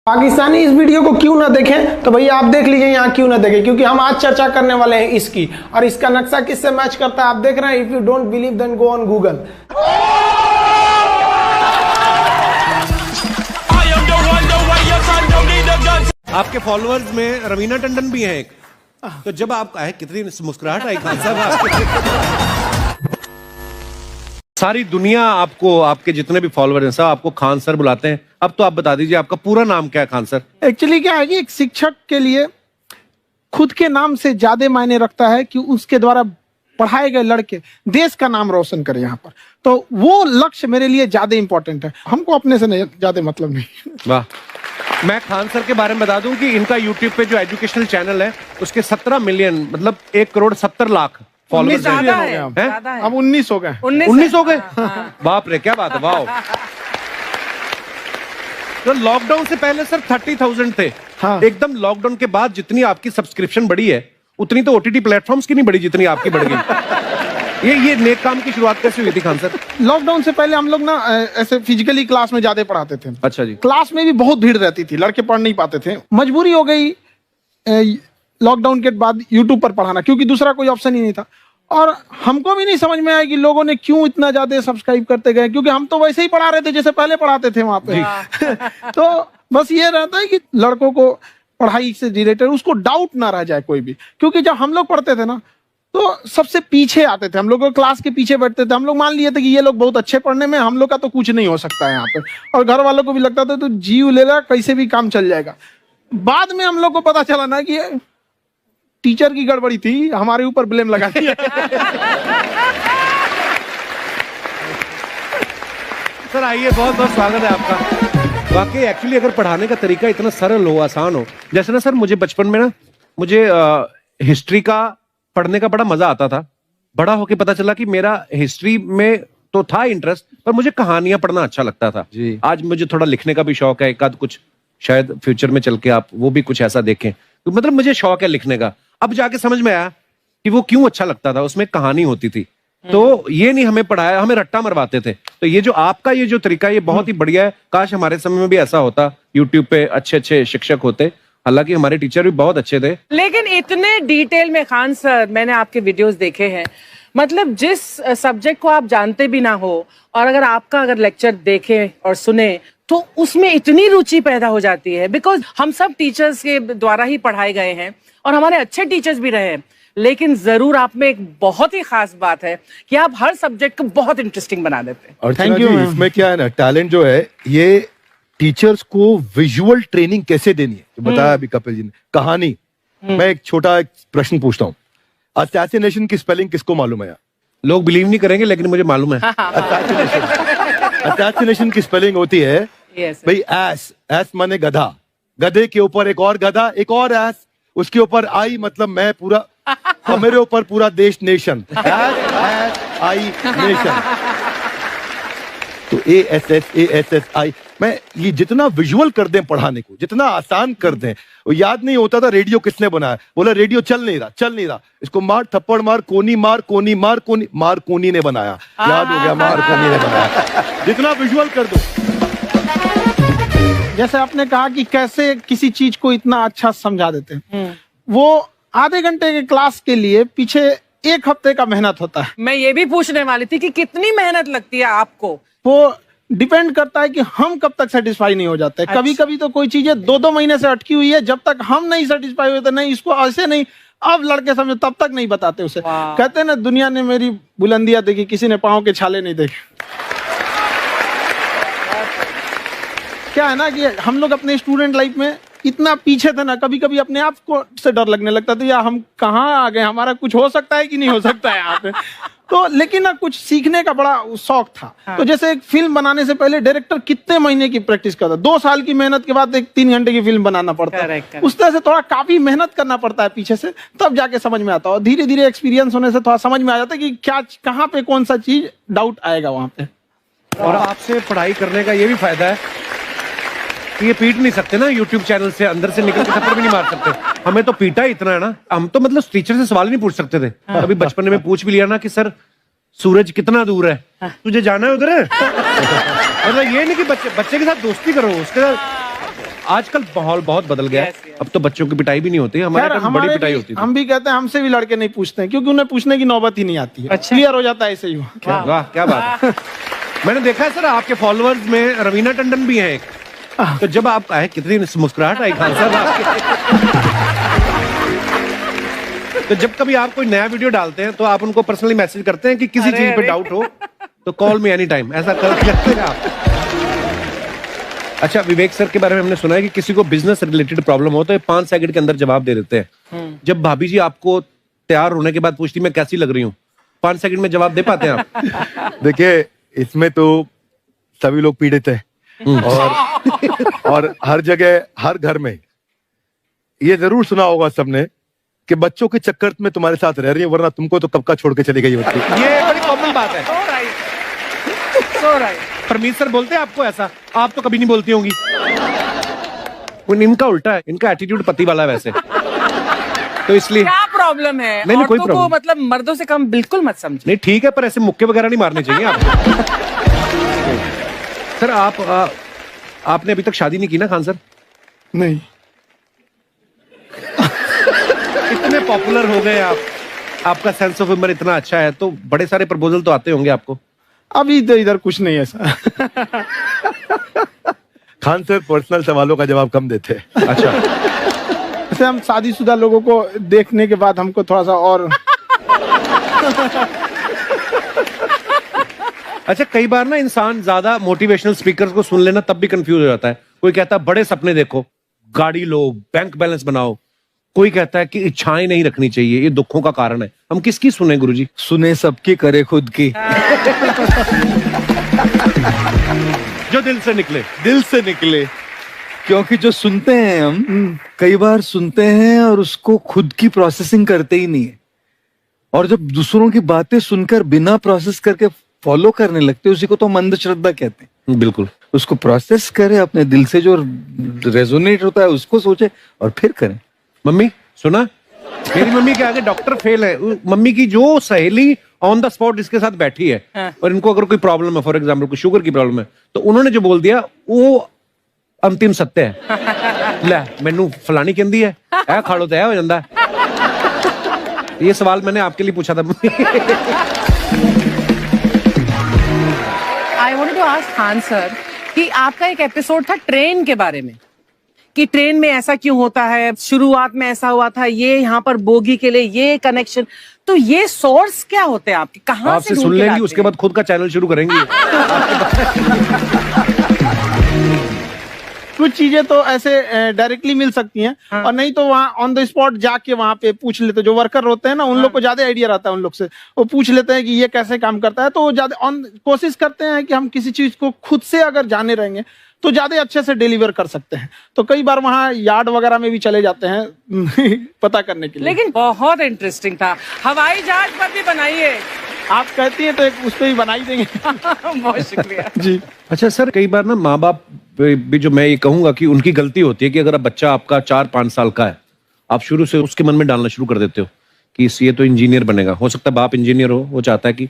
पाकिस्तानी इस वीडियो को क्यों ना देखें तो भैया आप देख लीजिए यहाँ क्यों ना देखें, क्योंकि हम आज चर्चा करने वाले हैं इसकी, और इसका नक्शा किससे मैच करता है आप देख रहे हैं। If you don't believe then go on Google. आपके फॉलोअर्स में रवीना टंडन भी हैं एक, तो जब आप आए कितनी मुस्कुराहट आई खान साहब आपके। सारी दुनिया आपको, आपके जितने भी फॉलोअर हैं सब आपको खान सर बुलाते हैं। अब तो आप बता दीजिए आपका पूरा नाम क्या है खान सर? एक्चुअली क्या है कि एक शिक्षक के लिए खुद के नाम से ज्यादा मायने रखता है कि उसके द्वारा पढ़ाए गए लड़के देश का नाम रोशन करें यहाँ पर, तो वो लक्ष्य मेरे लिए ज्यादा इंपॉर्टेंट है। हमको अपने से ज्यादा मतलब नहीं। वाह। मैं खान सर के बारे में बता दूं कि इनका यूट्यूब पे जो एजुकेशनल चैनल है उसके 17 मिलियन मतलब 1,70,00,000 फॉलोअर्स हैं। अब 19 हो गए। 19 हो गए। बाप रे, क्या बात है, वाह। तो लॉकडाउन से पहले सर 30,000 थे। हाँ। एकदम लॉकडाउन के बाद जितनी आपकी सब्सक्रिप्शन बढ़ी है उतनी तो ओटीटी प्लेटफॉर्म्स की नहीं बढ़ी जितनी आपकी बढ़ गई। ये नेक काम की शुरुआत कैसे हुई थी खान सर? लॉकडाउन से पहले हम लोग ना ऐसे फिजिकली क्लास में ज्यादा पढ़ाते थे। अच्छा जी। क्लास में भी बहुत भीड़ रहती थी, लड़के पढ़ नहीं पाते थे। मजबूरी हो गई लॉकडाउन के बाद यूट्यूब पर पढ़ाना, क्योंकि दूसरा कोई ऑप्शन ही नहीं था। और हमको भी नहीं समझ में आया कि लोगों ने क्यों इतना ज्यादा सब्सक्राइब करते गए, क्योंकि हम तो वैसे ही पढ़ा रहे थे जैसे पहले पढ़ाते थे वहां पे। तो बस ये रहता है कि लड़कों को पढ़ाई से रिलेटेड उसको डाउट ना रह जाए कोई भी, क्योंकि जब हम लोग पढ़ते थे ना तो सबसे पीछे आते थे, हम लोग क्लास के पीछे बैठते थे। हम लोग मान लिए थे कि ये लोग बहुत अच्छे पढ़ने में, हम लोग का तो कुछ नहीं हो सकता है यहाँ पे, और घर वालों को भी लगता था तो जीव ले ला कैसे भी काम चल जाएगा। बाद में हम लोग को पता चला ना कि टीचर की गड़बड़ी थी, हमारे ऊपर ब्लेम लगा दिया। सर आइए, बहुत बहुत स्वागत है आपका। वाकई एक्चुअली अगर पढ़ाने का तरीका इतना सरल हो, आसान हो, जैसे ना सर मुझे बचपन में ना मुझे हिस्ट्री का पढ़ने का बड़ा मजा आता था। बड़ा होके पता चला कि मेरा हिस्ट्री में तो था इंटरेस्ट, पर मुझे कहानियां पढ़ना अच्छा लगता था जी। आज मुझे थोड़ा लिखने का भी शौक है, एक आध कुछ शायद फ्यूचर में चल के आप वो भी कुछ ऐसा देखें, तो मतलब मुझे शौक है लिखने का। अब जाके समझ में आया कि वो क्यों अच्छा लगता था, उसमें कहानी होती थी। तो ये नहीं हमें पढ़ाया, हमें रट्टा मरवाते थे। तो ये जो आपका ये जो तरीका ये बहुत ही बढ़िया है। काश हमारे समय में भी ऐसा होता, यूट्यूब पे अच्छे अच्छे शिक्षक होते। हालांकि हमारे टीचर भी बहुत अच्छे थे, लेकिन इतने डिटेल में खान सर मैंने आपके वीडियोस देखे हैं, मतलब जिस सब्जेक्ट को आप जानते भी ना हो और अगर लेक्चर देखें और सुने तो उसमें इतनी रुचि पैदा हो जाती है। बिकॉज हम सब टीचर्स के द्वारा ही पढ़ाए गए हैं और हमारे अच्छे टीचर्स भी रहे हैं, लेकिन जरूर आप में एक बहुत ही खास बात है कि आप हर सब्जेक्ट को बहुत इंटरेस्टिंग बना देते हैं। और थैंक यू। इसमें क्या है ना, टैलेंट जो है ये टीचर्स को विजुअल ट्रेनिंग कैसे देनी है, तो बताया अभी कपिल जी ने। कहानी, मैं एक छोटा प्रश्न पूछता हूँ, असैसिनेशन की स्पेलिंग किसको मालूम है? लोग बिलीव नहीं करेंगे लेकिन मुझे मालूम है। असैसिनेशन की स्पेलिंग होती है भाई एस माने गधा, गधे के ऊपर एक और गधा, एक और एस, उसके ऊपर आई मतलब मैं पूरा, और मेरे ऊपर पूरा देश नेशन, एस आई नेशन। तो ASSASSI मैं ये जितना विजुअल कर दें पढ़ाने को, जितना आसान कर दें। वो याद नहीं होता था रेडियो किसने बनाया, बोला रेडियो चल नहीं रहा, इसको मार थप्पड़ मार, कोनी मार, कोनी मार, मार कोनी ने बनाया। याद हो गया, मार कोनी ने बनाया। जितना विजुअल कर दो। जैसे आपने कहा कि कैसे किसी चीज को इतना अच्छा समझा देते हैं, वो आधे घंटे के क्लास के लिए पीछे 1 हफ्ते का मेहनत होता है। मैं ये भी पूछने वाली थी कि कितनी मेहनत लगती है आपको। वो डिपेंड करता है कि हम कब तक सेटिस्फाई नहीं हो जाते। अच्छा। कभी कभी तो कोई चीजें 2-2 महीने से अटकी हुई है, जब तक हम नहीं सेटिस्फाई होते, नहीं इसको ऐसे नहीं, अब लड़के समझो तब तक नहीं बताते उसे। कहते हैं ना, दुनिया ने मेरी बुलंदियां देखी, किसी ने पाँव के छाले नहीं देखे। क्या है ना कि हम लोग अपने स्टूडेंट लाइफ में इतना पीछे थे ना, कभी कभी अपने आप को से डर लगने लगता था, यार हम कहाँ आ गए, हमारा कुछ हो सकता है कि नहीं हो सकता है यहाँ पे। तो लेकिन ना कुछ सीखने का बड़ा शौक था। हाँ। तो जैसे एक फिल्म बनाने से पहले डायरेक्टर कितने महीने की प्रैक्टिस करता, 2 साल की मेहनत के बाद एक 3 घंटे की फिल्म बनाना पड़ता है। उस तरह से थोड़ा काफी मेहनत करना पड़ता है पीछे से, तब जाके समझ में आता है। और धीरे धीरे एक्सपीरियंस होने से थोड़ा समझ में आ जाता है कि क्या कहाँ पे कौन सा चीज डाउट आएगा वहां पे। और आपसे पढ़ाई करने का ये भी फायदा है कि ये पीट नहीं सकते ना यूट्यूब चैनल से, अंदर से निकल के थप्पड़ भी नहीं मार सकते। हमें तो पीटा ही इतना है ना, हम तो मतलब टीचर से सवाल नहीं पूछ सकते थे। अभी बचपन में पूछ भी लिया ना कि सर सूरज कितना दूर है, तुझे जाना है उधर है। मतलब ये नहीं कि बच्चे के साथ दोस्ती करो, उसके साथ आजकल माहौल बहुत बदल गया है। Yes, yes. अब तो बच्चों की पिटाई भी नहीं होती है, हमारे खैर, टाइम बड़ी हमारे पिटाई भी- होती थी। हम भी कहते हैं हमसे भी लड़के नहीं पूछते हैं क्योंकि उन्हें पूछने की नौबत ही नहीं आती है। अच्छा। क्लियर हो जाता है ऐसे ही वो। वाह क्या बात है। मैंने देखा है सर आपके फॉलोअर्स में रवीना टंडन भी है एक। तो जब आप आए कितनी मुस्कुराहट आई खान साहब आपके। तो जब कभी आप कोई नया वीडियो डालते हैं तो आप उनको पर्सनली मैसेज करते हैं कि किसी अरे, चीज पे अरे। डाउट हो तो कॉल मी एनी टाइम, ऐसा करते हैं आप? अच्छा, विवेक सर के बारे में हमने सुना है कि किसी को बिजनेस रिलेटेड प्रॉब्लम हो तो ये 5 सेकंड के अंदर जवाब दे देते हैं। जब भाभी जी आपको तैयार होने के बाद पूछती मैं कैसी लग रही हूँ, 5 सेकंड में जवाब दे पाते हैं आप? देखिए, इसमें तो सभी लोग पीड़ित हैं और हर जगह हर घर में ये जरूर सुना होगा सबने कि बच्चों के चक्कर में तुम्हारे साथ रह रही है, वरना तुमको तो कब का छोड़ के चली गई होती। ये बड़ी कॉमन बात है। So right. So right. Parmeet sir बोलते हैं आपको ऐसा? आप तो कभी नहीं बोलती होंगी। इनका उल्टा है, इनका एटीट्यूड पति वाला है वैसे, तो इसलिए क्या प्रॉब्लम है? नहीं, कोई औरतों को problem। मतलब मर्दों से कम बिल्कुल मत समझे। नहीं ठीक है, पर ऐसे मुक्के वगैरह नहीं मारने चाहिए आपको। सर आपने अभी तक शादी नहीं की ना खान सर? नहीं, इतने पॉपुलर हो गए आप, आपका सेंस ऑफ ह्यूमर इतना अच्छा है, तो बड़े सारे प्रपोजल तो आते होंगे आपको। अभी तो इधर कुछ नहीं है ऐसा। खान सर पर्सनल सवालों का जवाब कम देते हैं। अच्छा, जैसे हम शादीशुदा लोगों को देखने के बाद हमको थोड़ा सा और अच्छा कई बार ना इंसान ज्यादा मोटिवेशनल स्पीकर्स को सुन लेना तब भी कंफ्यूज हो जाता है। कोई कहता है बड़े सपने देखो, गाड़ी लो, बैंक बैलेंस बनाओ। कोई कहता है कि इच्छाएं नहीं रखनी चाहिए, ये दुखों का कारण है। हम किसकी सुने गुरुजी? सुने सबकी, करे खुद की। जो दिल से निकले। दिल से निकले, क्योंकि जो सुनते हैं हम कई बार सुनते हैं और उसको खुद की प्रोसेसिंग करते ही नहीं है, और जब दूसरों की बातें सुनकर बिना प्रोसेस करके फॉलो करने लगते हैं, उसी को तो हम अंधश्रद्धा कहते हैं। बिल्कुल। उसको प्रोसेस करें, अपने दिल से जो रेजोनेट होता है उसको सोचे और फिर करें। मम्मी सुना, मेरी मम्मी के आगे डॉक्टर फेल है। मम्मी की जो सहेली ऑन द स्पॉट इसके साथ बैठी है और इनको अगर कोई प्रॉब्लम है, फॉर एग्जाम्पल कोई शुगर की प्रॉब्लम है, तो उन्होंने जो बोल दिया वो अंतिम सत्य है। ले मैनू फलानी कहंदी है, ऐ खा लो तो ऐ हो जाता है। ये सवाल मैंने आपके लिए पूछा था। I wanted to ask Khan sir कि आपका एक एपिसोड था ट्रेन के बारे में, कि ट्रेन में ऐसा क्यों होता है, शुरुआत में ऐसा हुआ था, ये यहाँ पर बोगी के लिए ये कनेक्शन, तो ये सोर्स क्या होते हैं आपके, कहाँ आपसे से ढूंढ सुन के लेंगी, लाते उसके हैं? बाद खुद का चैनल शुरू करेंगी। कुछ चीजें तो ऐसे डायरेक्टली मिल सकती हैं और नहीं तो वहाँ ऑन द स्पॉट जाके वहाँ पे पूछ लेते, जो वर्कर होते हैं ना उन लोग को ज्यादा आइडिया रहता है, उन लोग से वो पूछ लेते हैं कि ये कैसे काम करता है, तो वो ज्यादा कोशिश करते हैं कि हम किसी चीज को खुद से अगर जाने रहेंगे तो ज्यादा अच्छे से डिलीवर कर सकते हैं। तो कई बार वहाँ यार्ड वगैरह में भी चले जाते हैं पता करने के लिए। लेकिन बहुत इंटरेस्टिंग था। हवाई जहाज पर भी बनाइए। आप कहती हैं तो एक उस पर भी बना ही देंगे। बहुत शुक्रिया। जी। अच्छा सर, कई बार ना माँ बाप भी, जो मैं ये कहूंगा कि उनकी गलती होती है कि अगर अब बच्चा आपका 4-5 साल का है, आप शुरू से उसके मन में डालना शुरू कर देते हो कि ये तो इंजीनियर बनेगा। हो सकता है बाप इंजीनियर हो, वो चाहता है कि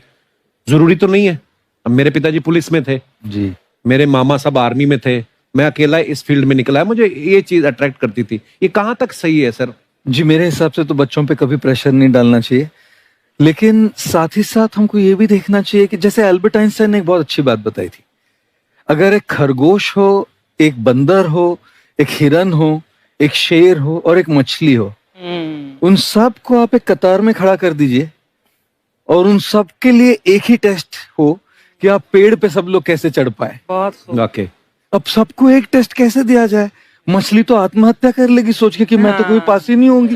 जरूरी तो नहीं है। अब मेरे पिताजी पुलिस में थे जी, मेरे मामा सब आर्मी में थे, मैं अकेला इस फील्ड में निकला है, मुझे ये चीज अट्रैक्ट करती थी। ये कहाँ तक सही है सर? जी मेरे हिसाब से तो बच्चों पे कभी प्रेशर नहीं डालना चाहिए, लेकिन साथ ही साथ हमको ये भी देखना चाहिए कि जैसे एल्बर्ट आइंस्टाइन ने एक बहुत अच्छी बात बताई थी, अगर एक खरगोश हो, एक बंदर हो, एक हिरन हो, एक शेर हो और एक मछली हो, उन सब को आप एक कतार में खड़ा कर दीजिए और उन सब के लिए एक ही टेस्ट हो कि आप पेड़ पे सब लोग कैसे चढ़ पाए। बहुत खूब। वाकई। अब सबको एक टेस्ट कैसे दिया जाए? मछली तो आत्महत्या कर लेगी सोच के कि मैं तो कोई पास ही नहीं होंगी,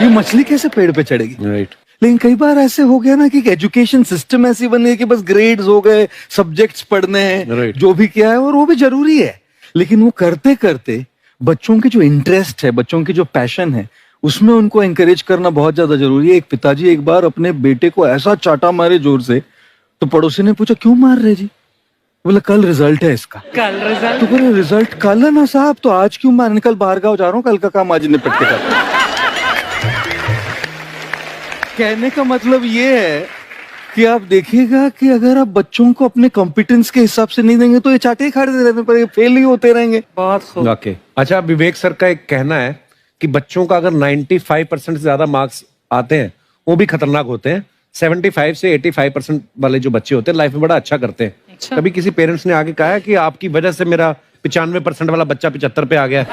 ये मछली कैसे पेड़ पे चढ़ेगी? राइट। लेकिन कई बार ऐसे हो गया ना कि एजुकेशन सिस्टम ऐसी बन गई कि बस ग्रेड्स हो गए, सब्जेक्ट्स पढ़ने हैं, Right. जो भी किया है और वो भी जरूरी है, लेकिन वो करते करते बच्चों की जो इंटरेस्ट है, बच्चों की जो पैशन है, उसमें उनको एंकरेज करना बहुत ज्यादा जरूरी है। एक पिताजी एक बार अपने बेटे को ऐसा चाटा मारे जोर से, तो पड़ोसी ने पूछा क्यों मार रहे जी? बोला कल रिजल्ट है इसका। कल रिजल्ट? तो बोले रिजल्ट कल है ना साहब, तो आज क्यों मारने? कल बाहर गाँव जा रहा हूँ, कल का काम आज निपट के कर। कहने का मतलब ये है कि आप देखिएगा कि अगर आप बच्चों को अपने कॉम्पिटेंस के हिसाब से नहीं देंगे तो ये चाटे खाते रहने पर फेल ही होते रहेंगे। बहुत खूब। ओके, अच्छा, विवेक सर का एक कहना है कि बच्चों का अगर 95% से ज्यादा मार्क्स आते हैं वो भी खतरनाक होते हैं। 75 से 85% वाले जो बच्चे होते हैं लाइफ में बड़ा अच्छा करते हैं। अच्छा। कभी किसी पेरेंट्स ने आके कहा है कि आपकी वजह से मेरा 95% वाला बच्चा 75 पे आ गया?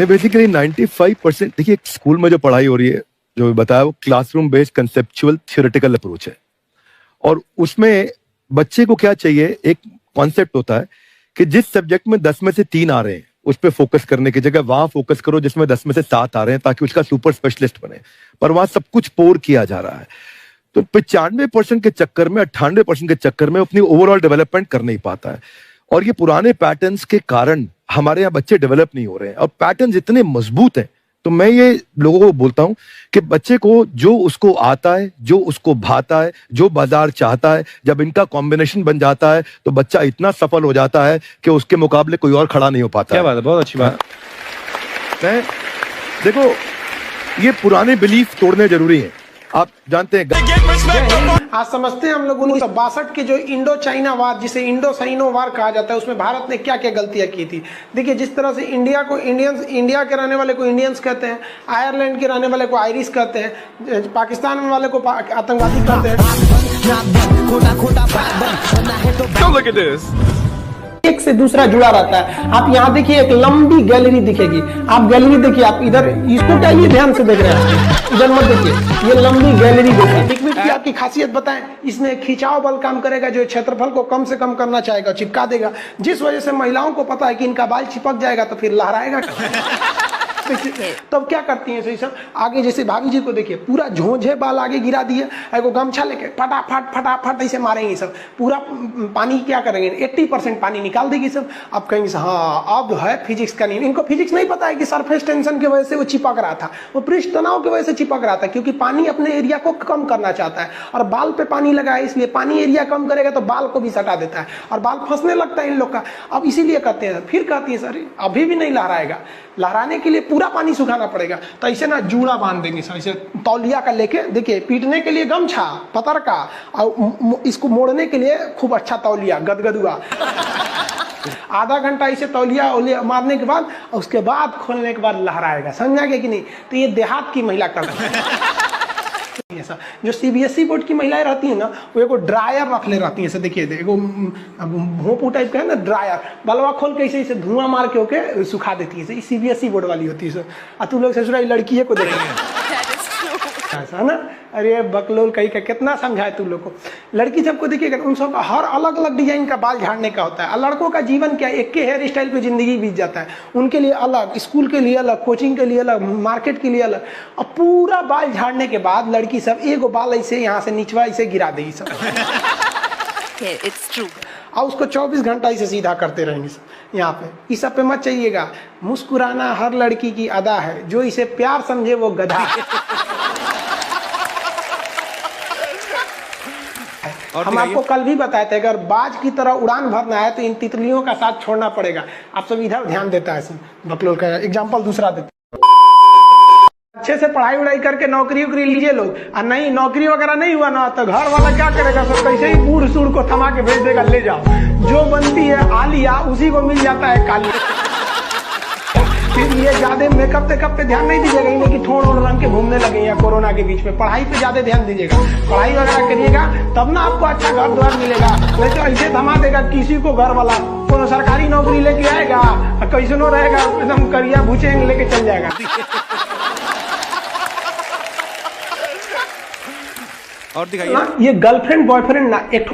बेसिकली 95% देखिए, स्कूल में जो पढ़ाई हो रही है, जो बताया, वो classroom based conceptual theoretical approach है। और उसमें बच्चे को क्या चाहिए, एक कॉन्सेप्ट होता है कि जिस सब्जेक्ट में 10 में से 3 आ रहे हैं उस पर फोकस करने की जगह वहां फोकस करो जिसमें 10 में से 7 आ रहे हैं, ताकि उसका सुपर स्पेशलिस्ट बने। पर वहां सब कुछ पोर किया जा रहा है, तो 95% के चक्कर में, 98% के चक्कर में अपनी ओवरऑल डेवलपमेंट कर नहीं पाता है। और ये पुराने पैटर्न्स के कारण हमारे यहाँ बच्चे डेवलप नहीं हो रहे हैं। और पैटर्न्स इतने मजबूत हैं, तो मैं ये लोगों को बोलता हूं कि बच्चे को जो उसको आता है, जो उसको भाता है, जो बाजार चाहता है, जब इनका कॉम्बिनेशन बन जाता है तो बच्चा इतना सफल हो जाता है कि उसके मुकाबले कोई और खड़ा नहीं हो पाता। क्या बात है, बहुत अच्छी बात। मैं देखो, ये पुराने बिलीफ तोड़ने जरूरी हैं। आप जानते हैं, आज समझते हैं हम लोग 1962 के जो इंडो चाइना वार, जिसे इंडो साइनो वार कहा जाता है, उसमें भारत ने क्या क्या गलतियां की थी। देखिए, जिस तरह से इंडिया को इंडियंस, इंडिया के रहने वाले को इंडियंस कहते हैं, आयरलैंड के रहने वाले को आयरिश कहते हैं, पाकिस्तान में वाले को आतंकवादी कहते हैं। एक से दूसरा जुड़ा रहता है। आप यहाँ देखिए, एक लंबी गैलरी दिखेगी। आप गैलरी देखिए, आप इधर इसको क्या ये ध्यान से देख रहे हैं, इधर मत देखिए, ये लंबी गैलरी देखिए। लिक्विड की आपकी खासियत बताएं, इसमें खिंचाव बल काम करेगा, जो क्षेत्रफल को कम से कम करना चाहेगा, चिपका देगा। जिस वजह से महिलाओं को पता है कि इनका बाल चिपक जाएगा तो फिर लहराएगा। तब क्या करती हैं सही सब, आगे जैसे भाभी जी को देखिए, पूरा झोंझे बाल आगे गिरा दिए, एगो गमछा लेके फटाफट फटाफट ऐसे मारेंगे सब। पूरा पानी क्या करेंगे, 80% पानी निकाल देगी सब। अब कहेंगे हाँ अब है फिजिक्स का नहीं। इनको फिजिक्स नहीं पता है कि सरफेस टेंशन की वजह से वो चिपक रहा था, वो पृष्ठ तनाव की वजह से चिपक रहा था, क्योंकि पानी अपने एरिया को कम करना चाहता है और बाल पे पानी लगा है, इसलिए पानी एरिया कम करेगा तो बाल को भी सटा देता है और बाल फंसने लगता है इन लोग का। अब इसीलिए कहते हैं, फिर कहती है सर अभी भी नहीं लहराएगा, लहराने के लिए पूरा पानी सुखाना पड़ेगा। तो ऐसे ना जूड़ा बांध देंगे सर, ऐसे तौलिया का लेके, देखिए पीटने के लिए गमछा पतर का, और इसको मोड़ने के लिए खूब अच्छा तौलिया गदगदुआ। आधा घंटा ऐसे तौलिया मारने के बाद, उसके बाद खोलने के बाद लहराएगा। समझा गया कि नहीं? तो ये देहात की महिला करती है। जो सीबीएसई बोर्ड की महिलाएं रहती है ना, वो एगो ड्रायर रख ले रहती है। ऐसे देखिए, एगो भोंपू टाइप का है ना ड्रायर, बलवा खोल के ऐसे धुआं मार के होके सुखा देती है। सीबीएसई बोर्ड वाली होती है। और तू लोग ससुरा लड़की को देखेंगे ऐसा ना, अरे बकलोल कहीं का कितना समझाए तू लोग को। लड़की सबको देखिएगा, उन सब हर अलग अलग डिजाइन का बाल झाड़ने का होता है। और लड़कों का जीवन क्या, एक के हेयर स्टाइल पे जिंदगी बीत जाता है। उनके लिए अलग, स्कूल के लिए अलग, कोचिंग के लिए अलग, मार्केट के लिए अलग। और पूरा बाल झाड़ने के बाद लड़की सब एगो बाल ऐसे यहाँ से निचवा ऐसे गिरा देगी सब। It's true. और उसको 24 घंटा इसे सीधा करते रहेंगे सब। यहाँ पे इस सब पे मत चाहिएगा। मुस्कुराना हर लड़की की अदा है, जो इसे प्यार समझे वो गधा है। हम आपको कल भी बताए थे, अगर बाज की तरह उड़ान भरना है तो इन तितलियों का साथ छोड़ना पड़ेगा। आप सब इधर ध्यान देता है सब। बकलोल का एग्जाम्पल दूसरा देते, अच्छे से पढ़ाई उड़ाई करके नौकरी उकरी लीजिए लोग। और नहीं नौकरी वगैरह नहीं हुआ ना, तो घर वाला क्या करेगा सब, कैसे ही बूढ़ सूढ़ को थमा के भेज देगा, ले जाओ। जो बनती है आलिया उसी को मिल जाता है काली। फिर ये ज्यादा मेकअप टेकअप पे ध्यान नहीं दीजिएगा, इन्हें कि ठोड़ ओढ़ रंग के घूमने लगे या कोरोना के बीच में। पढ़ाई पे ज्यादा ध्यान दीजिएगा, पढ़ाई वगैरह करिएगा, तब ना आपको अच्छा घर द्वार मिलेगा। नहीं तो ऐसे थमा देगा किसी को घर वाला, कोनो सरकारी नौकरी लेके आएगा, कैसनो रहेगा, एकदम करिया भूचेंग लेके चल जाएगा। और दिखाइए। ये गर्लफ्रेंड बॉयफ्रेंड ना एक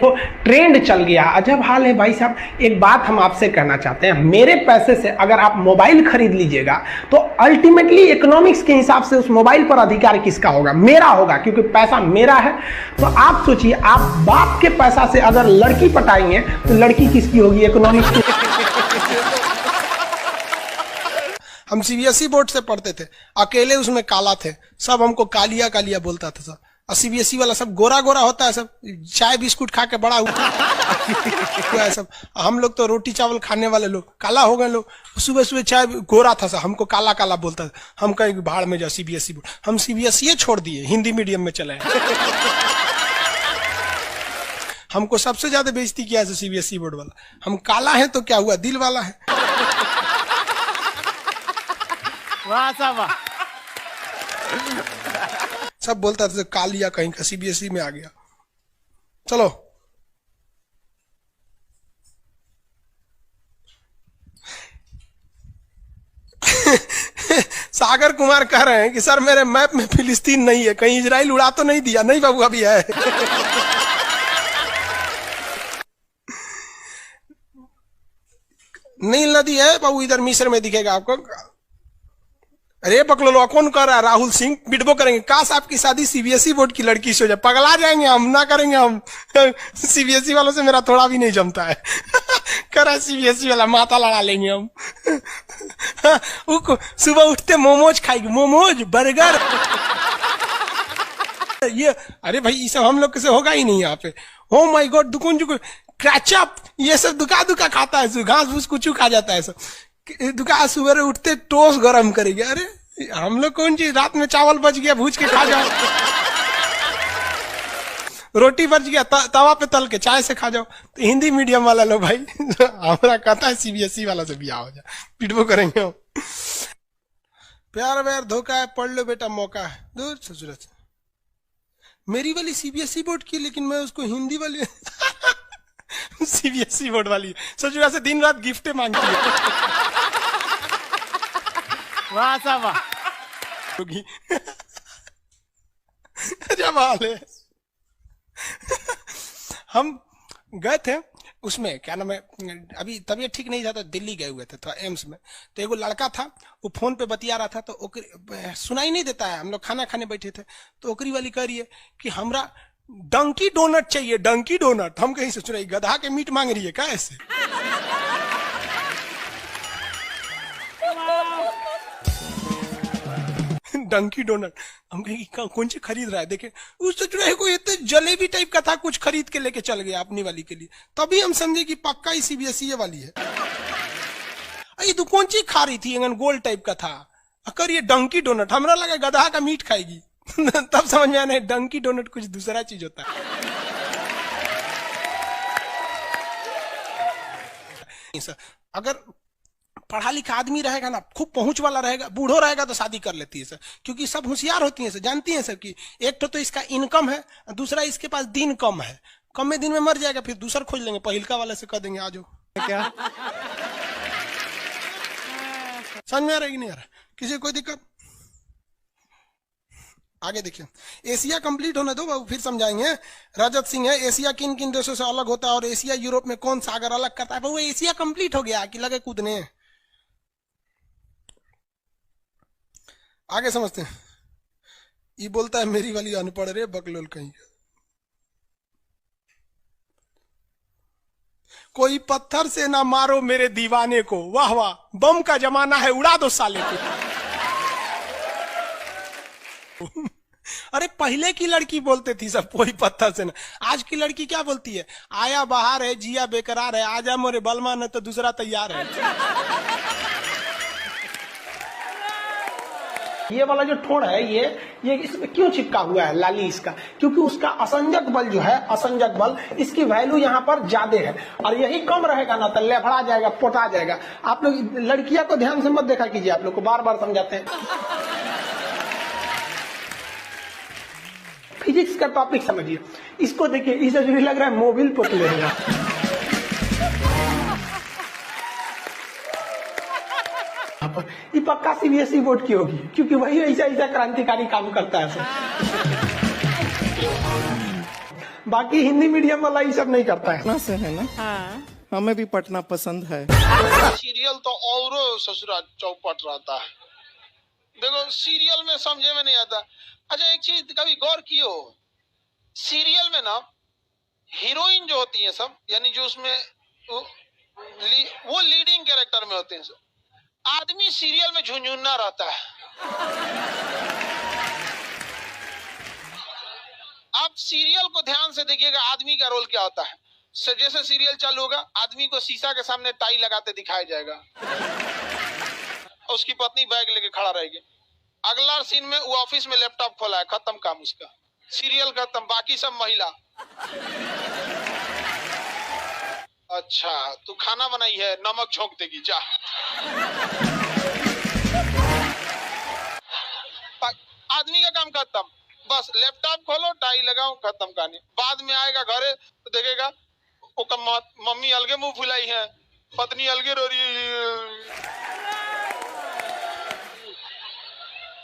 ट्रेंड चल गया, अजब हाल है भाई साहब। एक बात हम आपसे कहना चाहते हैं, मेरे पैसे से अगर आप मोबाइल खरीद लीजिएगा तो अल्टीमेटली इकोनॉमिक्स के हिसाब से उस मोबाइल पर अधिकार किसका होगा? मेरा होगा, क्योंकि पैसा मेरा है। तो आप सोचिए, आप बाप के पैसा से अगर लड़की पटाएंगे तो लड़की किसकी होगी? इकोनॉमिक्स की। हम सीबीएसई बोर्ड से पढ़ते थे, अकेले उसमें काला थे, सब हमको कालिया कालिया बोलता था सब। और सीबीएसई वाला सब गोरा गोरा होता है, सब चाय बिस्कुट खा के बड़ा हुआ है सब। हम लोग तो रोटी चावल खाने वाले लोग काला हो गए लोग। सुबह सुबह चाय गोरा था सब, हमको काला काला बोलता था। हम कहीं भाड़ में जाओ सीबीएसई बोर्ड, हम सीबीएसई छोड़ दिए, हिंदी मीडियम में चले आए। हमको सबसे ज्यादा बेइज्जती किया है सीबीएसई बोर्ड वाला। हम काला है तो क्या हुआ, दिल वाला है। वाह साहब वाह। सब बोलता था कालिया कहीं का, सीबीएसई में आ गया। चलो सागर कुमार कह रहे हैं कि सर मेरे मैप में फिलिस्तीन नहीं है, कहीं इजराइल उड़ा तो नहीं दिया? नहीं बाबू अभी है। नील नदी है बाबू, इधर मिस्र में दिखेगा आपको। अरे पकड़ो, कौन कर रहा है? राहुल सिंह बिडबो करेंगे। काश आपकी शादी सीबीएसई बोर्ड की लड़की से हो जाए, पगला जाएंगे हम, ना करेंगे हम। सीबीएसई वालों से मेरा थोड़ा भी नहीं जमता है। करा सीबीएसई वाला, माथा लड़ा लेंगे हम। सुबह उठते मोमोज खाएगी, मोमोज बर्गर ये। अरे भाई ये सब हम लोग से होगा ही नहीं यहाँ पे। ओ माय गॉड, दुकुन जुकुन क्रैचअप ये सब दुका दुका खाता है, घास फूस कुछ खा जाता है सब। दुकान सुबह उठते टोस्ट गरम करेंगे। अरे हम लोग कौन चीज, रात में चावल बच गया भूज के खा जाओ, रोटी बच गया तवा पे तल के चाय से खा जाओ। तो हिंदी मीडियम वाला लो भाई, हमारा कहता है सीबीएसई वाला से बिया हो जाए, पिटबो करेंगे हम। प्यार व्यार धोखा है, पढ़ लो बेटा मौका है। दूर ससुर मेरी वाली सीबीएसई बोर्ड की, लेकिन मैं उसको हिंदी वाली सीबीएसई बोर्ड वाली ससुरा से दिन रात गिफ्टें मांगती है। वाह साहब वाह। जब हाल है हम गए थे उसमें, क्या नाम है, अभी तबीयत ठीक नहीं था तो दिल्ली गए हुए थे, तो एम्स में। तो एगो लड़का था, वो फोन पे बतिया रहा था, तो सुनाई नहीं देता है। हम लोग खाना खाने बैठे थे, तो ओकरी वाली कह रही है कि हमरा डंकी डोनट चाहिए, डंकी डोनट। हम कहीं से सुन रही, गधा के मीट मांग रही है क्या ऐसे? डंकी डोनट। हम कहीं कौन सी खरीद रहा है, देखे उस सोच रहे कोई इतने जलेबी टाइप का था, कुछ खरीद के लेके चल गया अपनी वाली के लिए। तभी हम समझे कि पक्का ही सीबीएसई वाली है। ये तो कौन सी खा रही थी, गोल टाइप का था, अकर ये डंकी डोनट। हमरा लगा गधा का मीट खाएगी। तब समझ में आने डंकी डोनट कुछ दूसरा चीज होता है। अगर पढ़ा लिखा आदमी रहेगा ना, खूब पहुंच वाला रहेगा, बूढ़ो रहेगा तो शादी कर लेती है सर, क्योंकि सब होशियार होती हैं सर, जानती हैं सर कि एक तो इसका इनकम है, दूसरा इसके पास दिन कम है, कम में दिन में मर जाएगा, फिर दूसरा खोज लेंगे, पहिलका वाले से कह देंगे आ जाओ। क्या समझ में आ रहा है कि नहीं आ रहा? किसी कोई दिक्कत? आगे देखिए, एशिया कंप्लीट होने दो बाबू, फिर समझाएंगे। रजत सिंह है, एशिया किन किन देशों से अलग होता है और एशिया यूरोप में कौन सागर अलग करता है? बाबू एशिया कंप्लीट हो गया कि लगे कूदने? आगे समझते हैं। ये बोलता है मेरी वाली अनपढ़ रे बकलोल कहीं। कोई पत्थर से ना मारो मेरे दीवाने को, वाह वाह, बम का जमाना है, उड़ा दो साले को। अरे पहले की लड़की बोलते थी सब कोई पत्थर से ना, आज की लड़की क्या बोलती है? आया बाहर है, जिया बेकरार है, आजा मोरे बलमा न तो दूसरा तैयार है। ये वाला जो ठोड़ है, ये इसमें क्यों चिपका हुआ है लाली इसका? क्योंकि उसका असंजक बल जो है, असंजक बल, इसकी वैल्यू यहाँ पर ज्यादा है, और यही कम रहेगा ना तो लेफड़ा जाएगा, पोटा जाएगा। आप लोग लड़कियां को ध्यान से मत देखा कीजिए, आप लोग को बार बार समझाते हैं। फिजिक्स का टॉपिक समझिए, इसको देखिए, इसे जो लग रहा है मोबिल पुतले है। ये पक्का सीबीएसई बोर्ड की होगी, क्योंकि वही ऐसा ऐसा क्रांतिकारी काम करता है। बाकी हिंदी मीडियम वाला ये सब नहीं करता है। से है ना? हाँ। हमें भी पटना पसंद है। सीरियल तो और ससुरा चौपट रहता है। देखो सीरियल में समझे में नहीं आता। अच्छा एक चीज कभी गौर कियो, सीरियल में ना हीरोइन जो होती है सब, यानी जो उसमें वो लीडिंग कैरेक्टर में होते हैं सब, आदमी सीरियल में झुंझुन्ना रहता है। आप सीरियल को ध्यान से देखिएगा, आदमी का रोल क्या होता है। जैसे सीरियल चालू होगा, आदमी को शीशा के सामने टाई लगाते दिखाया जाएगा, उसकी पत्नी बैग लेके खड़ा रहेगी। अगला सीन में वो ऑफिस में लैपटॉप खोला है, खत्म काम उसका, सीरियल खत्म, बाकी सब महिला। अच्छा तू खाना बनाई है, नमक झोंक देगी, जा। आदमी का काम खत्म, बस लैपटॉप खोलो, टाई लगाओ, खत्म कहानी। बाद में आएगा घरे तो देखेगा मम्मी अलगे मुंह फुलाई है, पत्नी अलगे रो रही है,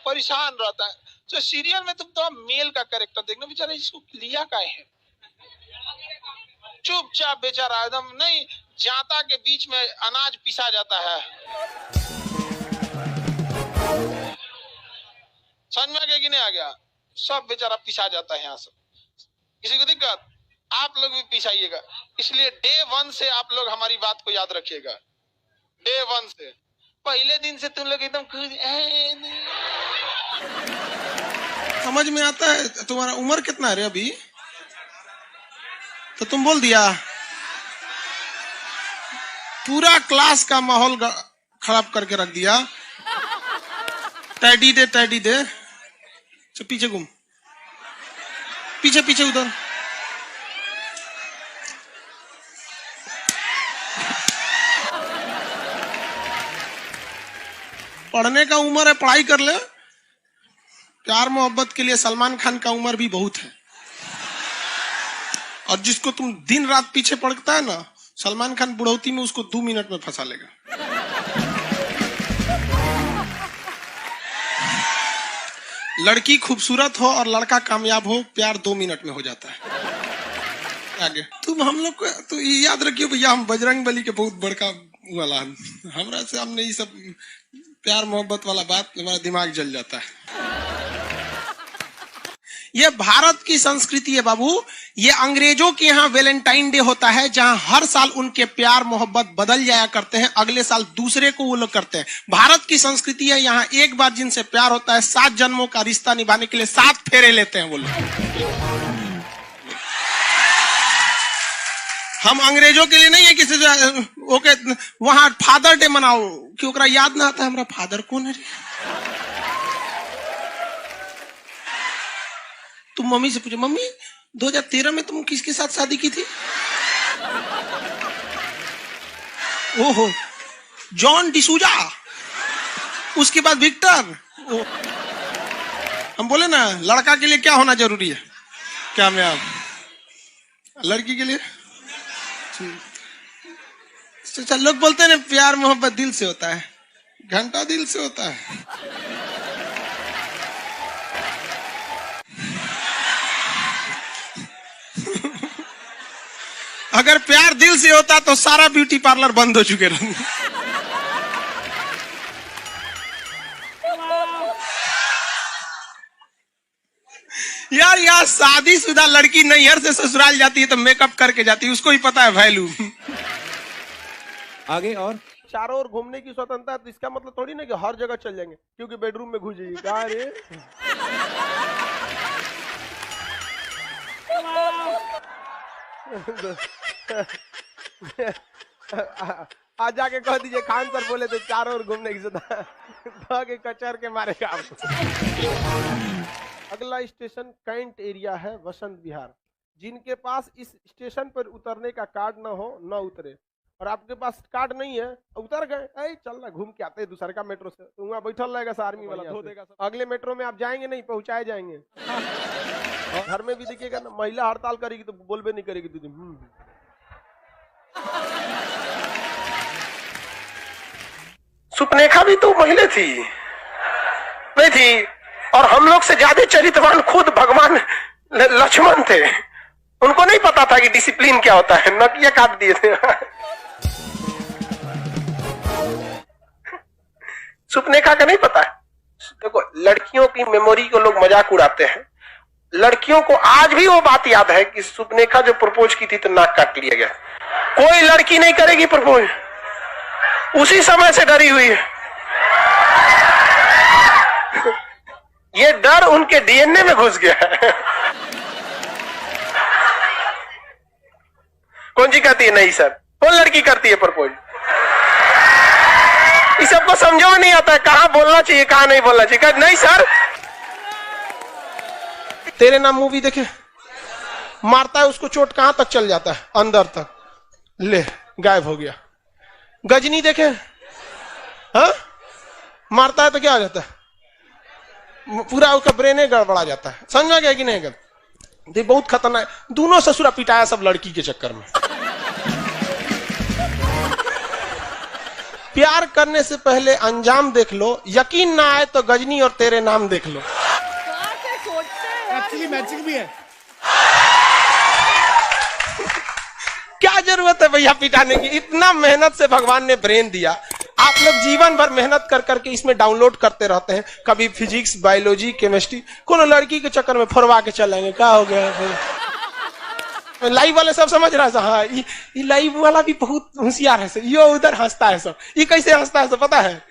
परेशान रहता है। तो सीरियल में तुम तो मेल का कैरेक्टर देखना, बेचारा इसको लिया क्या है, चुपचाप बेचारा एकदम नहीं, जाता के बीच में अनाज पिसा जाता है। समझ में आ गया कि नहीं आ गया? सब बेचारा पिसा जाता है यहाँ से। किसी को दिक्कत? आप लोग भी पिसाइएगा। इसलिए डे 1 से आप लोग हमारी बात को याद रखिएगा। डे 1 से, पहले दिन से तुम लोग एकदम समझ में आता है। तुम्हारा उम्र कितना है रे अभी? तो तुम बोल दिया, पूरा क्लास का माहौल खराब करके रख दिया। टैडी दे, टैडी दे, तो पीछे घूम, पीछे पीछे उधर। पढ़ने का उम्र है, पढ़ाई कर ले। प्यार मोहब्बत के लिए सलमान खान का उम्र भी बहुत है। और जिसको तुम दिन रात पीछे पड़ता है ना, सलमान खान बुढ़ौती में उसको 2 मिनट में फंसा लेगा। लड़की खूबसूरत हो और लड़का कामयाब हो, प्यार 2 मिनट में हो जाता है। आगे तुम हम लोग को तो ये याद रखियो भैया, हम बजरंग बली के बहुत बड़का वाला, हमरा से हमने ये सब प्यार मोहब्बत वाला बात, हमारा दिमाग जल जाता है। ये भारत की संस्कृति है बाबू। ये अंग्रेजों के यहाँ वैलेंटाइन डे होता है, जहां हर साल उनके प्यार मोहब्बत बदल जाया करते हैं, अगले साल दूसरे को वो लोग करते हैं। भारत की संस्कृति है, यहाँ एक बार जिनसे प्यार होता है, 7 जन्मों का रिश्ता निभाने के लिए 7 फेरे लेते हैं वो लोग। हम अंग्रेजों के लिए नहीं है किसी ओके वहां फादर डे मनाओ, क्योंकि याद ना आता है हमारा फादर कौन है। तुम मम्मी से पूछो, मम्मी 2013 में तुम किसके साथ शादी की थी? ओहो, जॉन डिसूजा, उसके बाद विक्टर। हम बोले ना, लड़का के लिए क्या होना जरूरी है? क्या मैं आप लड़की के लिए? तो लोग बोलते हैं ना, प्यार मोहब्बत दिल से होता है, घंटा दिल से होता है। अगर प्यार दिल से होता तो सारा ब्यूटी पार्लर बंद हो चुके रहते। यार यहाँ शादीशुदा लड़की नैहर से ससुराल जाती है तो मेकअप करके जाती है, उसको ही पता है वैल्यू। आगे और चारों ओर घूमने की स्वतंत्रता है, तो इसका मतलब थोड़ी ना कि हर जगह चल जाएंगे, क्योंकि बेडरूम में घुस जाइए। कहा रे आज जाके कह दीजिए खान सर बोले थे चारों ओर घूमने की स्वतंत्रता, के कचर के मारेगा आपको। अगला स्टेशन कैंट एरिया है, वसंत विहार। जिनके पास इस स्टेशन पर उतरने का कार्ड ना हो, न उतरे। और आपके पास कार्ड नहीं है, उतर गए, चल ना घूम के आते हैं दूसरे का मेट्रो से, तो वहाँ बैठल रहेगा आर्मी वाला, धो देगा। अगले मेट्रो में आप जाएंगे नहीं, पहुंचाए जाएंगे। घर में भी देखिएगा ना, महिला हड़ताल करेगी तो बोलबे नहीं करेगी दीदी। सुपनेखा भी तो महिला थी, नहीं थी? और हम लोग से ज्यादा चरित्रवान खुद भगवान लक्ष्मण थे। उनको नहीं पता था कि डिसिप्लिन क्या होता है, नकिया काट दिए थे। सुपनेखा का नहीं पता है। देखो, लड़कियों की मेमोरी को लोग मजाक उड़ाते हैं। लड़कियों को आज भी वो बात याद है कि सुपनेखा जो प्रपोज की थी तो नाक काट लिया गया। कोई लड़की नहीं करेगी प्रपोज, उसी समय से डरी हुई है। ये डर उनके डीएनए में घुस गया है। कौन सी कहती है नहीं सर? कौन लड़की करती है प्रपोज? इस सबको समझो नहीं आता है कहाँ बोलना चाहिए कहाँ नहीं बोलना चाहिए। नहीं सर। तेरे नाम मूवी देखे, मारता है उसको चोट कहां तक चल जाता है, अंदर तक, ले गायब हो गया। गजनी देखे, हाँ मारता है तो क्या हो जाता है, पूरा उसका ब्रेन गड़बड़ा जाता है। समझ में गया कि नहीं? गल ये बहुत खतरनाक। दोनों ससुरा पिटाया सब लड़की के चक्कर में। प्यार करने से पहले अंजाम देख लो, यकीन ना आए तो गजनी और तेरे नाम देख लो। एक्चुअली मैचिंग भी है। क्या जरूरत है भैया पिटाने की? इतना मेहनत से भगवान ने ब्रेन दिया, आप लोग जीवन भर मेहनत कर करके इसमें डाउनलोड करते रहते हैं, कभी फिजिक्स, बायोलॉजी, केमिस्ट्री। कोनो लड़की के चक्कर में फोड़वा के चलेंगे, क्या हो गया फिर? लाइव वाले सब समझ रहा है, हाँ ये लाइव वाला भी बहुत होशियार है, ये उधर हंसता है सब। ये कैसे हंसता है सब पता है?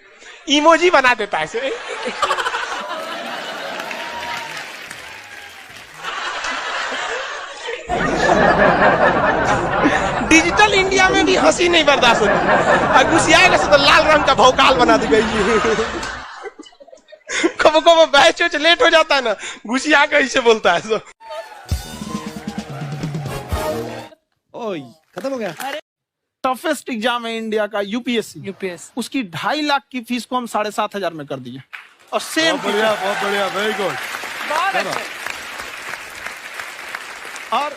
इमोजी बना देता है से। डिजिटल इंडिया में भी हंसी नहीं बर्दाश्त होती, गुस्सियाएगा तो लाल रंग का भौकाल बना दी गई। कबो कबो बैच लेट हो जाता है ना, गुस्सिया कैसे बोलता है सो। ओए खत्म हो गया। टफेस्ट एग्जाम है इंडिया का, यूपीएससी। उसकी 2.5 लाख की फीस को हम 7,500 में कर दिए। और सेम बहुत बढ़िया, वेरी गुड। और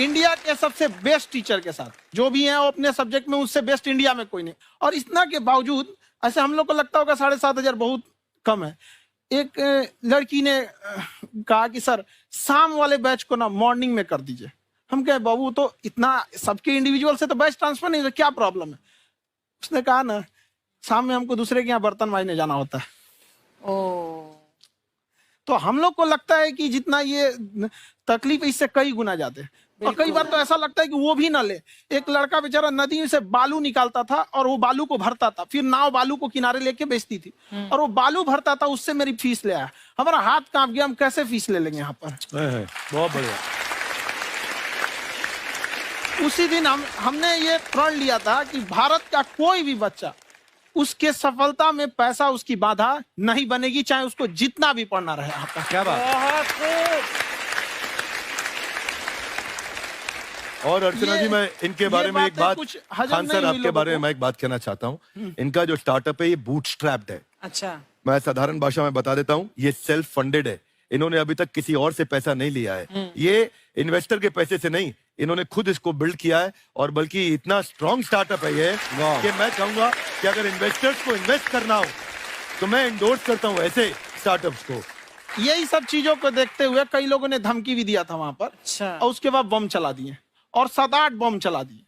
इंडिया के सबसे बेस्ट टीचर के साथ जो भी हैं वो अपने सब्जेक्ट में उससे बेस्ट इंडिया में कोई नहीं। और इतना के बावजूद ऐसे हम लोग को लगता होगा 7,500 बहुत कम है। एक लड़की ने कहा कि सर शाम वाले बैच को ना मॉर्निंग में कर दीजिए। हम कहे बाबू तो इतना सबके इंडिविजुअल से तो बैच ट्रांसफर नहीं, तो क्या प्रॉब्लम है? उसने कहा ना शाम में हमको दूसरे के यहाँ बर्तन मांजने जाना होता है। तो हम लोग को लगता है कि जितना ये तकलीफ इससे कई गुना ज्यादा है। और कई बार तो ऐसा लगता है कि वो भी ना ले। एक लड़का बेचारा नदी से बालू निकालता था और वो बालू को भरता था, फिर नाव बालू को किनारे लेके बेचती थी और वो बालू भरता था, उससे मेरी फीस ले आया। हमारा हाथ कांप गया, हम कैसे फीस ले लेंगे यहाँ पर? बहुत बढ़िया। उसी दिन हमने ये प्रण लिया था कि भारत का कोई भी बच्चा उसके सफलता में पैसा उसकी बाधा नहीं बनेगी, चाहे उसको जितना भी पढ़ना रहे। आपका क्या बात। और अर्चना जी मैं इनके बारे में एक बात, खान सर आपके बारे में मैं एक बात कहना चाहता हूँ। इनका जो स्टार्टअप है ये बूटस्ट्रैप्ड है। अच्छा, मैं साधारण भाषा में बता देता हूँ, ये सेल्फ फंडेड है। इन्होंने अभी तक किसी और से पैसा नहीं लिया है, ये इन्वेस्टर के पैसे से नहीं, इन्होंने खुद इसको बिल्ड किया है। और बल्कि इतना स्ट्रॉन्ग स्टार्टअप है ये कि मैं कहूंगा कि अगर इन्वेस्टर्स को इन्वेस्ट करना हो तो मैं इंडोर्स करता हूँ ऐसे स्टार्टअप्स को। यही सब चीजों को देखते हुए कई लोगों ने धमकी भी दिया था वहां पर। अच्छा। और उसके बाद बम चला दिए और 7-8 बम चला दिए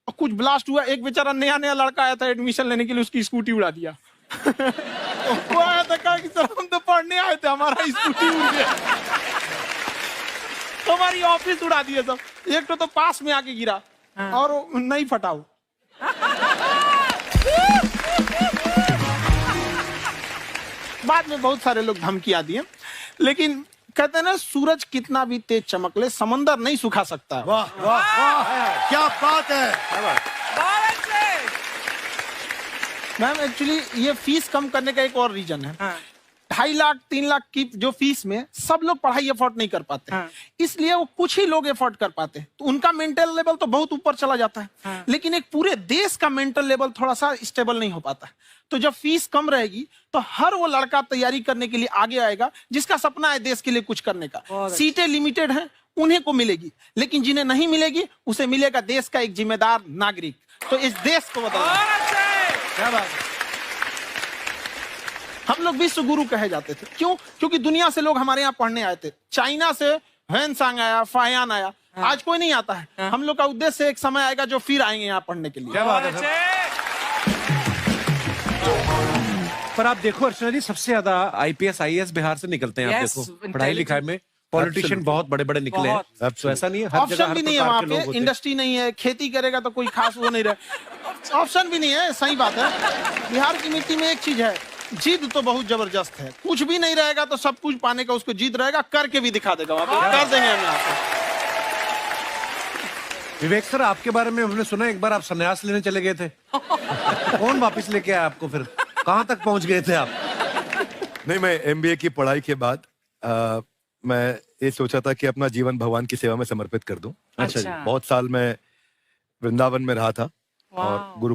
और कुछ ब्लास्ट हुआ। एक बेचारा नया लड़का आया था एडमिशन लेने के लिए, उसकी स्कूटी उड़ा दिया। वो आया था कहा कि सर हम तो पढ़ने आए थे, हमारा स्कूटी उड़ गया। हमारी ऑफिस उड़ा दिए सब। एक तो पास में आके गिरा और नहीं फटा वो। बाद में बहुत सारे लोग धमकियां दिए, लेकिन कहते हैं ना सूरज कितना भी तेज चमक ले समंदर नहीं सुखा सकता। वाह वाह वाह, क्या बात है। मैम एक्चुअली ये फीस कम करने का एक और रीजन है। 2.5 लाख 3 लाख की जो फीस में सब लोग पढ़ाई अफोर्ड नहीं कर पाते, इसलिए वो कुछ ही लोग अफोर्ड कर पाते हैं। तो उनका मेंटल लेवल तो बहुत ऊपर चला जाता है, लेकिन एक पूरे देश का मेंटल लेवल थोड़ा सा स्टेबल नहीं हो पाता। तो जब फीस कम रहेगी तो हर वो लड़का तैयारी करने के लिए आगे आएगा जिसका सपना है देश के लिए कुछ करने का। सीटें लिमिटेड हैं, उन्हें को मिलेगी, लेकिन जिन्हें नहीं मिलेगी उसे मिलेगा देश का एक जिम्मेदार नागरिक। तो इस देश को बदलना। क्या बात है। हम लोग विश्व गुरु कहे जाते थे, क्यों? क्योंकि दुनिया से लोग हमारे यहाँ पढ़ने आए थे। चाइना से ह्वेनसांग आया, फायान आया, आज कोई नहीं आता है। हम लोग का उद्देश्य एक समय आएगा जो फिर आएंगे यहाँ पढ़ने के लिए। क्या बात है। पर आप देखो अर्चना जी, सबसे ज्यादा IPS IAS बिहार से निकलते हैं। आप देखो पढ़ाई लिखाई में पॉलिटिशियन बहुत बड़े बड़े निकले हैं। तो ऐसा नहीं है, हर जगह ऑप्शन भी नहीं है वहाँ पे, इंडस्ट्री नहीं है, खेती करेगा तो कोई खास वो नहीं रहे, ऑप्शन भी नहीं है। सही बात है। बिहार की मिट्टी में एक चीज है, जिद तो बहुत जबरदस्त है। कुछ भी नहीं रहेगा तो सब कुछ पाने का उसको जिद रहेगा, करके भी दिखा देगा। वहाँ पे कर देंगे हम यहाँ पे। विवेक सर, आपके बारे में हमने सुना एक बार आप संन्यास लेने चले गए थे। कौन वापस लेके आया आपको फिर? कहां तक पहुंच गए थे आप? नहीं, मैं एमबीए की पढ़ाई के बाद मैं ये सोचा था कि अपना जीवन भगवान की सेवा में समर्पित कर दूं। अच्छा। बहुत साल मैं वृंदावन में रहा था और गुरु